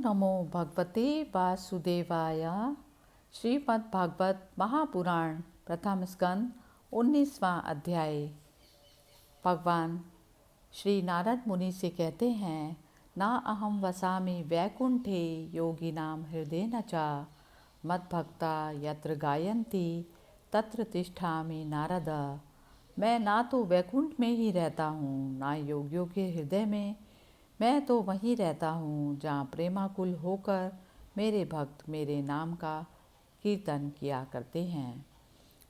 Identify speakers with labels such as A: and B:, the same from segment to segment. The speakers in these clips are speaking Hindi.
A: नमो भगवते वासुदेवाय। श्रीमद् भागवत महापुराण प्रथम स्कंद 19वां अध्याय। भगवान श्री नारद मुनि से कहते हैं, ना अहम वसामि वैकुंठे योगिनां हृदयेन च मद्भक्ता यत्र गायन्ति तत्र तिष्ठामि नारद। मैं ना तो वैकुंठ में ही रहता हूँ, ना योगियों के हृदय में। मैं तो वहीं रहता हूँ जहाँ प्रेमाकुल होकर मेरे भक्त मेरे नाम का कीर्तन किया करते हैं।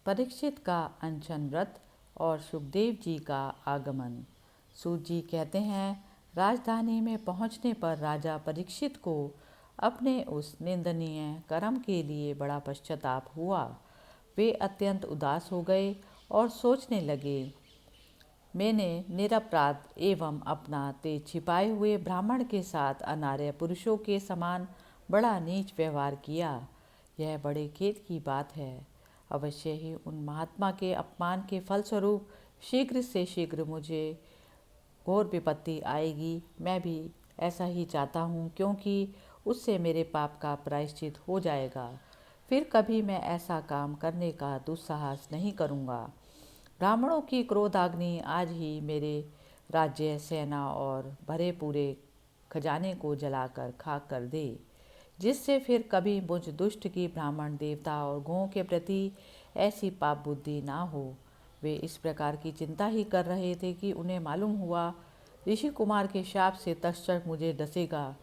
A: परीक्षित का अनशन व्रत और सुखदेव जी का आगमन। सूत जी कहते हैं, राजधानी में पहुँचने पर राजा परीक्षित को अपने उस निंदनीय कर्म के लिए बड़ा पश्चाताप हुआ। वे अत्यंत उदास हो गए और सोचने लगे, मैंने निरपराध एवं अपना तेज छिपाए हुए ब्राह्मण के साथ अनार्य पुरुषों के समान बड़ा नीच व्यवहार किया। यह बड़े खेद की बात है। अवश्य ही उन महात्मा के अपमान के फलस्वरूप शीघ्र से शीघ्र मुझे घोर विपत्ति आएगी। मैं भी ऐसा ही चाहता हूँ, क्योंकि उससे मेरे पाप का प्रायश्चित हो जाएगा। फिर कभी मैं ऐसा काम करने का दुस्साहस नहीं करूँगा। ब्राह्मणों की क्रोधाग्नि आज ही मेरे राज्य, सेना और भरे पूरे खजाने को जलाकर खाक कर दे, जिससे फिर कभी मुझ दुष्ट की ब्राह्मण, देवता और गौों के प्रति ऐसी पाप बुद्धि ना हो। वे इस प्रकार की चिंता ही कर रहे थे कि उन्हें मालूम हुआ ऋषि कुमार के शाप से तक्षक मुझे डसेगा।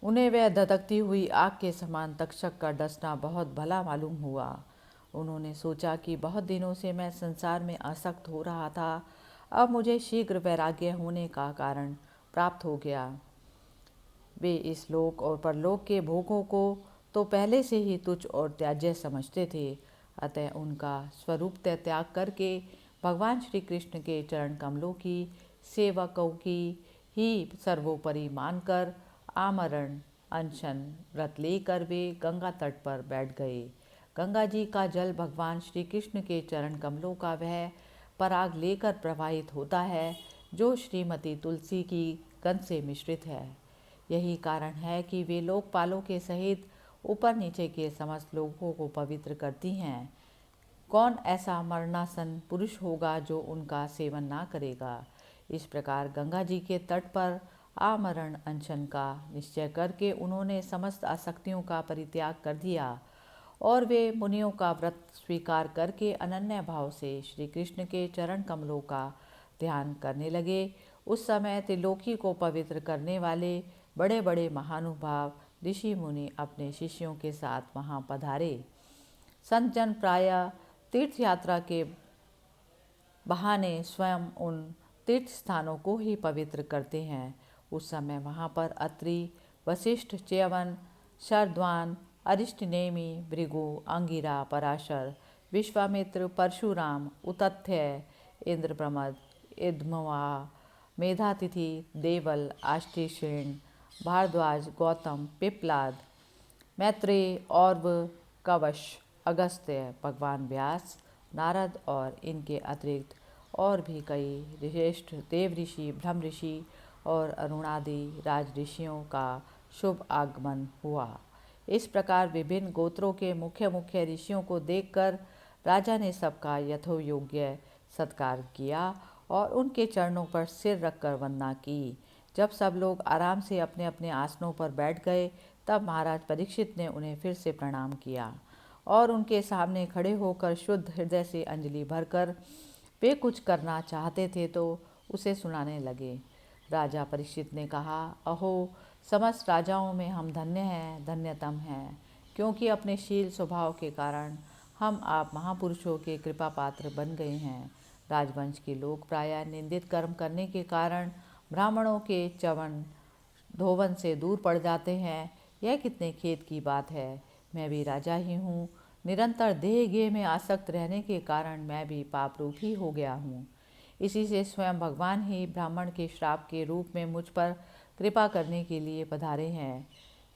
A: उन्हें वह धधकती हुई आग के समान तक्षक का डसना बहुत भला मालूम हुआ। उन्होंने सोचा कि बहुत दिनों से मैं संसार में आसक्त हो रहा था, अब मुझे शीघ्र वैराग्य होने का कारण प्राप्त हो गया। वे इस लोक और परलोक के भोगों को तो पहले से ही तुच्छ और त्याज्य समझते थे, अतः उनका स्वरूप त्याग करके भगवान श्री कृष्ण के चरण कमलों की सेवकों की ही सर्वोपरि मानकर आमरण अनशन व्रत लेकर वे गंगा तट पर बैठ गए। गंगा जी का जल भगवान श्री कृष्ण के चरण कमलों का वह पराग लेकर प्रवाहित होता है, जो श्रीमती तुलसी की गंध से मिश्रित है। यही कारण है कि वे लोकपालों के सहित ऊपर नीचे के समस्त लोगों को पवित्र करती हैं। कौन ऐसा मरणासन पुरुष होगा जो उनका सेवन ना करेगा। इस प्रकार गंगा जी के तट पर आमरण अनशन का निश्चय करके उन्होंने समस्त आसक्तियों का परित्याग कर दिया और वे मुनियों का व्रत स्वीकार करके अनन्य भाव से श्री कृष्ण के चरण कमलों का ध्यान करने लगे। उस समय त्रिलोकी को पवित्र करने वाले बड़े बड़े महानुभाव ऋषि मुनि अपने शिष्यों के साथ वहाँ पधारे। संत जन प्रायः तीर्थ यात्रा के बहाने स्वयं उन तीर्थ स्थानों को ही पवित्र करते हैं। उस समय वहाँ पर अत्रि, वशिष्ठ, च्यवन, शरद्वान, अरिष्टनेमि, भृगु, अंगिरा, पराशर, विश्वामित्र, परशुराम, उतथ्य, इंद्रप्रमद, इद्मवा, मेधातिथि, देवल, आष्टेयशृंग, भारद्वाज, गौतम, पिप्लाद, मैत्रेय, और्व, कवश, अगस्त्य, भगवान व्यास, नारद और इनके अतिरिक्त और भी कई श्रेष्ठ देव ऋषि, ब्रह्म ऋषि और अरुणादि राज ऋषियों का शुभ आगमन हुआ। इस प्रकार विभिन्न गोत्रों के मुख्य मुख्य ऋषियों को देखकर राजा ने सबका यथोयोग्य सत्कार किया और उनके चरणों पर सिर रखकर वंदना की। जब सब लोग आराम से अपने अपने आसनों पर बैठ गए, तब महाराज परीक्षित ने उन्हें फिर से प्रणाम किया और उनके सामने खड़े होकर शुद्ध हृदय से अंजलि भरकर वे कुछ करना चाहते थे तो उसे सुनाने लगे। राजा परीक्षित ने कहा, अहो, समस्त राजाओं में हम धन्य हैं, धन्यतम हैं, क्योंकि अपने शील स्वभाव के कारण हम आप महापुरुषों के कृपा पात्र बन गए हैं। राजवंश के लोग प्रायः निंदित कर्म करने के कारण ब्राह्मणों के च्यवन धोवन से दूर पड़ जाते हैं। यह कितने खेद की बात है। मैं भी राजा ही हूँ। निरंतर देह गेह में आसक्त रहने के कारण मैं भी पाप रूप ही हो गया हूँ। इसी से स्वयं भगवान ही ब्राह्मण के श्राप के रूप में मुझ पर कृपा करने के लिए पधारे हैं।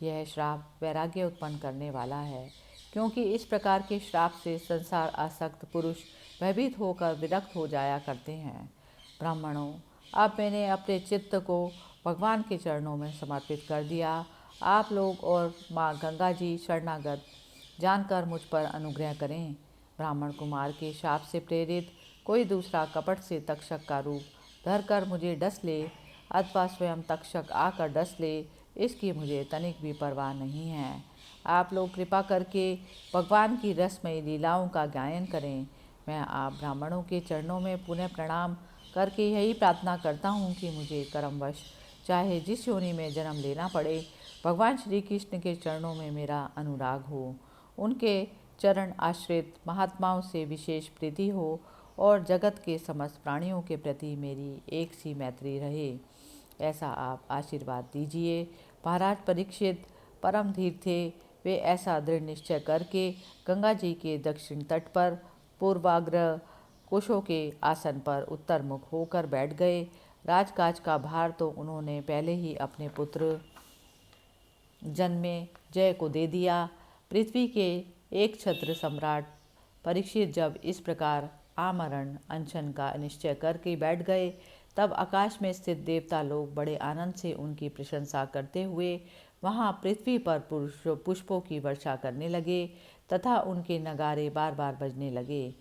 A: यह श्राप वैराग्य उत्पन्न करने वाला है, क्योंकि इस प्रकार के श्राप से संसार आसक्त पुरुष भयभीत होकर विरक्त हो जाया करते हैं। ब्राह्मणों, अब मैंने अपने चित्त को भगवान के चरणों में समर्पित कर दिया। आप लोग और माँ गंगा जी शरणागत जानकर मुझ पर अनुग्रह करें। ब्राह्मण कुमार के शाप से प्रेरित कोई दूसरा कपट से तक्षक का रूप धरकर मुझे डस ले अथवा स्वयं तक्षक आकर डस ले, इसकी मुझे तनिक भी परवाह नहीं है। आप लोग कृपा करके भगवान की रसमयी लीलाओं का गायन करें। मैं आप ब्राह्मणों के चरणों में पुनः प्रणाम करके यही प्रार्थना करता हूँ कि मुझे कर्मवश चाहे जिस योनि में जन्म लेना पड़े, भगवान श्री कृष्ण के चरणों में मेरा अनुराग हो, उनके चरण आश्रित महात्माओं से विशेष प्रीति हो और जगत के समस्त प्राणियों के प्रति मेरी एक सी मैत्री रहे, ऐसा आप आशीर्वाद दीजिए। महाराज परीक्षित परम धीर थे। वे ऐसा दृढ़ निश्चय करके गंगा जी के दक्षिण तट पर पूर्वाग्रह कुशों के आसन पर उत्तरमुख होकर बैठ गए। राजकाज का भार तो उन्होंने पहले ही अपने पुत्र जन्मे जय को दे दिया। पृथ्वी के एक छत्र सम्राट परीक्षित जब इस प्रकार आमरण अनशन का निश्चय करके बैठ गए, तब आकाश में स्थित देवता लोग बड़े आनंद से उनकी प्रशंसा करते हुए वहाँ पृथ्वी पर पुष्पों की वर्षा करने लगे तथा उनके नगारे बार बार बजने लगे।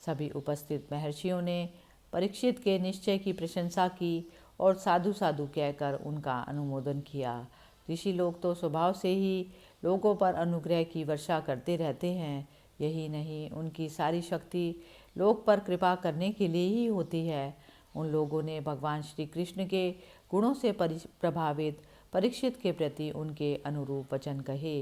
A: सभी उपस्थित महर्षियों ने परीक्षित के निश्चय की प्रशंसा की और साधु साधु कहकर उनका अनुमोदन किया। ऋषि लोग तो स्वभाव से ही लोगों पर अनुग्रह की वर्षा करते रहते हैं। यही नहीं, उनकी सारी शक्ति लोग पर कृपा करने के लिए ही होती है। उन लोगों ने भगवान श्री कृष्ण के गुणों से प्रभावित परीक्षित के प्रति उनके अनुरूप वचन कहे।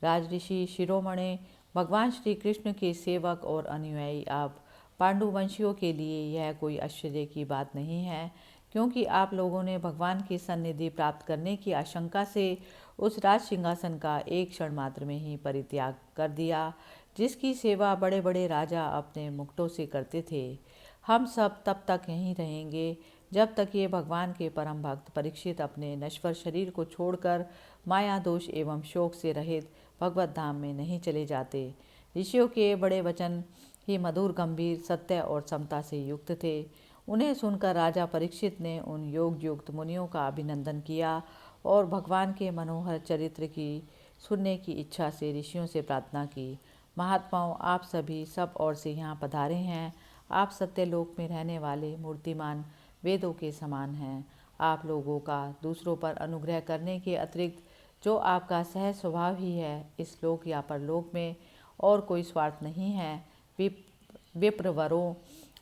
A: राजऋषि शिरोमणि भगवान श्री कृष्ण के सेवक और अनुयायी आप पांडुवंशियों के लिए यह कोई आश्चर्य की बात नहीं है, क्योंकि आप लोगों ने भगवान की सन्निधि प्राप्त करने की आशंका से उस राज सिंहासन का एक क्षण मात्र में ही परित्याग कर दिया, जिसकी सेवा बड़े बड़े राजा अपने मुकुटों से करते थे। हम सब तब तक यहीं रहेंगे जब तक ये भगवान के परम भक्त परीक्षित अपने नश्वर शरीर को छोड़कर माया दोष एवं शोक से रहित भगवत धाम में नहीं चले जाते। ऋषियों के बड़े वचन ही मधुर, गंभीर, सत्य और समता से युक्त थे। उन्हें सुनकर राजा परीक्षित ने उन योग युक्त मुनियों का अभिनंदन किया और भगवान के मनोहर चरित्र की सुनने की इच्छा से ऋषियों से प्रार्थना की। महात्माओं, आप सभी सब ओर से यहाँ पधारे हैं। आप सत्यलोक में रहने वाले मूर्तिमान वेदों के समान हैं। आप लोगों का दूसरों पर अनुग्रह करने के अतिरिक्त जो आपका सहज स्वभाव ही है, इस लोक या परलोक में और कोई स्वार्थ नहीं है। विप्रवरों,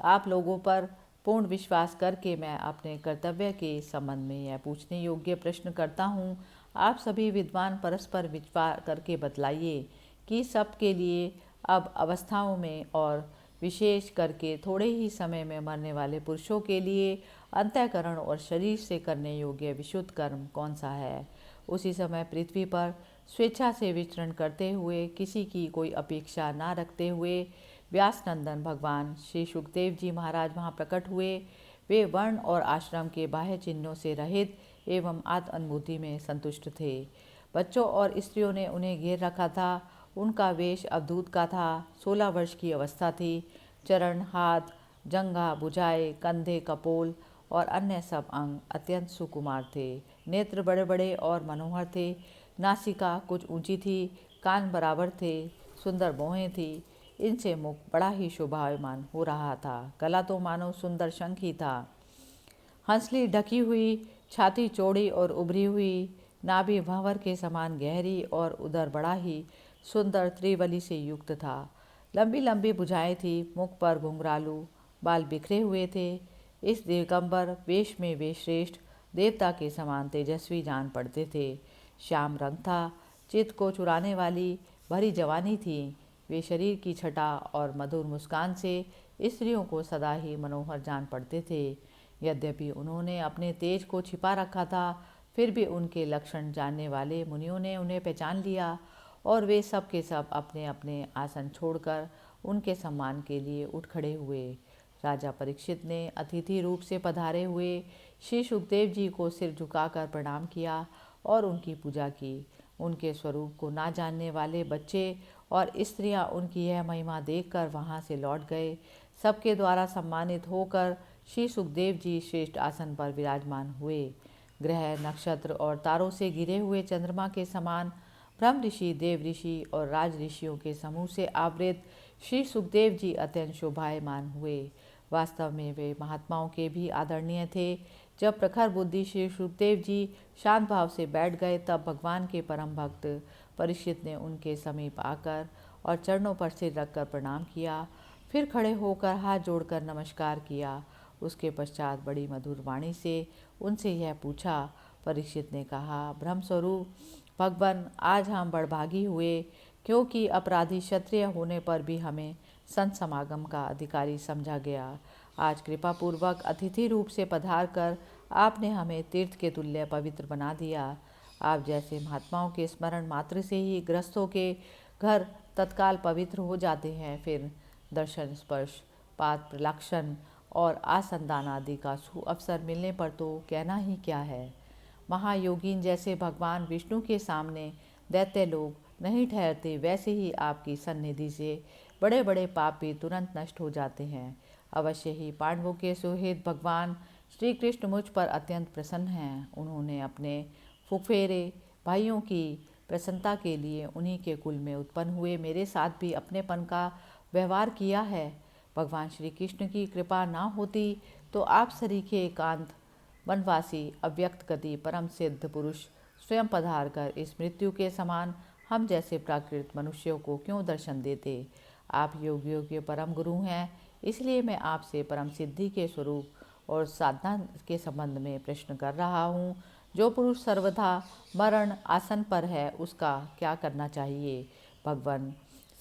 A: आप लोगों पर पूर्ण विश्वास करके मैं अपने कर्तव्य के संबंध में यह पूछने योग्य प्रश्न करता हूँ। आप सभी विद्वान परस्पर विचार करके बतलाइए कि सबके लिए अब अवस्थाओं में और विशेष करके थोड़े ही समय में मरने वाले पुरुषों के लिए अंतःकरण और शरीर से करने योग्य विशुद्ध कर्म कौन सा है। उसी समय पृथ्वी पर स्वेच्छा से विचरण करते हुए, किसी की कोई अपेक्षा न रखते हुए व्यासनंदन भगवान श्री सुखदेव जी महाराज वहाँ प्रकट हुए। वे वर्ण और आश्रम के बाह्य चिन्हों से रहित एवं आत्म अनुभूति में संतुष्ट थे। बच्चों और स्त्रियों ने उन्हें घेर रखा था। उनका वेश अवधूत का था। 16 वर्ष की अवस्था थी। चरण, हाथ, जंघा, भुजाएं, कंधे, कपोल और अन्य सब अंग अत्यंत सुकुमार थे। नेत्र बड़े बड़े और मनोहर थे। नासिका कुछ ऊंची थी, कान बराबर थे, सुंदर भौहें थी। इनसे मुख बड़ा ही शोभायमान हो रहा था। गला तो मानो सुंदर शंख ही था। हंसली ढकी हुई, छाती चौड़ी और उभरी हुई, नाभि भंवर के समान गहरी और उदर बड़ा ही सुंदर त्रिवली से युक्त था। लंबी लंबी भुजाएं थी। मुख पर घुंघरालू बाल बिखरे हुए थे। इस दिगंबर वेश में वे श्रेष्ठ देवता के समान तेजस्वी जान पड़ते थे। श्याम रंग था। चित्त को चुराने वाली भरी जवानी थी। वे शरीर की छटा और मधुर मुस्कान से स्त्रियों को सदा ही मनोहर जान पड़ते थे। यद्यपि उन्होंने अपने तेज को छिपा रखा था, फिर भी उनके लक्षण जानने वाले मुनियों ने उन्हें पहचान लिया और वे सब के सब अपने अपने आसन छोड़कर उनके सम्मान के लिए उठ खड़े हुए। राजा परीक्षित ने अतिथि रूप से पधारे हुए श्री सुखदेव जी को सिर झुकाकर प्रणाम किया और उनकी पूजा की। उनके स्वरूप को ना जानने वाले बच्चे और स्त्रियां उनकी यह महिमा देखकर वहां से लौट गए। सबके द्वारा सम्मानित होकर श्री सुखदेव जी श्रेष्ठ आसन पर विराजमान हुए। ग्रह, नक्षत्र और तारों से घिरे हुए चंद्रमा के समान ब्रह्म ऋषि, देव ऋषि और राज ऋषियों के समूह से आवृत श्री सुखदेव जी अत्यंत शोभायमान हुए। वास्तव में वे महात्माओं के भी आदरणीय थे। जब प्रखर बुद्धि श्री सुखदेव जी शांत भाव से बैठ गए, तब भगवान के परम भक्त परीक्षित ने उनके समीप आकर और चरणों पर सिर रखकर प्रणाम किया। फिर खड़े होकर हाथ जोड़कर नमस्कार किया। उसके पश्चात बड़ी मधुर वाणी से उनसे यह पूछा। परीक्षित ने कहा, ब्रह्मस्वरूप भगवान, आज हम बड़भागी हुए, क्योंकि अपराधी क्षत्रिय होने पर भी हमें संत समागम का अधिकारी समझा गया। आज कृपापूर्वक अतिथि रूप से पधार कर आपने हमें तीर्थ के तुल्य पवित्र बना दिया। आप जैसे महात्माओं के स्मरण मात्र से ही गृहस्थों के घर तत्काल पवित्र हो जाते हैं, फिर दर्शन, स्पर्श, पाद प्रलाक्षण और आसंदान आदि का सुअवसर मिलने पर तो कहना ही क्या है। महायोगीन जैसे भगवान विष्णु के सामने दैत्य लोग नहीं ठहरते, वैसे ही आपकी सन्निधि से बड़े बड़े पाप भी तुरंत नष्ट हो जाते हैं। अवश्य ही पांडवों के सुहृद भगवान श्री कृष्ण मुझ पर अत्यंत प्रसन्न हैं। उन्होंने अपने फुफेरे भाइयों की प्रसन्नता के लिए उन्हीं के कुल में उत्पन्न हुए मेरे साथ भी अपनेपन का व्यवहार किया है। भगवान श्री कृष्ण की कृपा ना होती तो आप सरीखे एकांत वनवासी अव्यक्त गति परम सिद्ध पुरुष स्वयं पधार कर इस मृत्यु के समान हम जैसे प्राकृत मनुष्यों को क्यों दर्शन देते। आप योगियों के परम गुरु हैं, इसलिए मैं आपसे परम सिद्धि के स्वरूप और साधना के संबंध में प्रश्न कर रहा हूँ। जो पुरुष सर्वथा मरण आसन पर है, उसका क्या करना चाहिए। भगवान,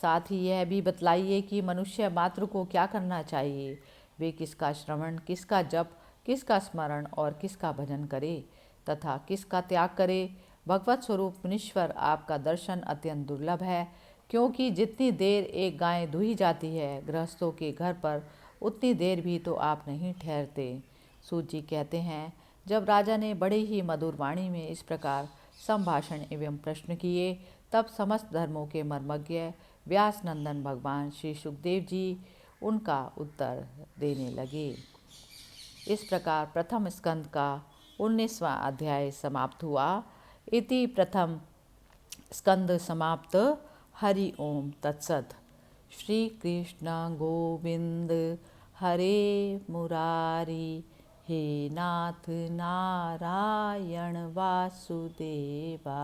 A: साथ ही यह भी बतलाइए कि मनुष्य मात्र को क्या करना चाहिए। वे किसका श्रवण, किसका जप, किसका स्मरण और किसका भजन करे तथा किसका त्याग करे। भगवत स्वरूप मुनीश्वर, आपका दर्शन अत्यंत दुर्लभ है, क्योंकि जितनी देर एक गाय दुही जाती है गृहस्थों के घर पर, उतनी देर भी तो आप नहीं ठहरते। सूत जी कहते हैं, जब राजा ने बड़े ही मधुर वाणी में इस प्रकार संभाषण एवं प्रश्न किए, तब समस्त धर्मों के मर्मज्ञ व्यास नंदन भगवान श्री सुखदेव जी उनका उत्तर देने लगे। इस प्रकार प्रथम स्कंद का 19वां अध्याय समाप्त हुआ। इति प्रथम स्कंद समाप्त। हरि ओम तत्सत। श्री कृष्ण गोविंद हरे मुरारी, हे नाथ नारायण वासुदेवा।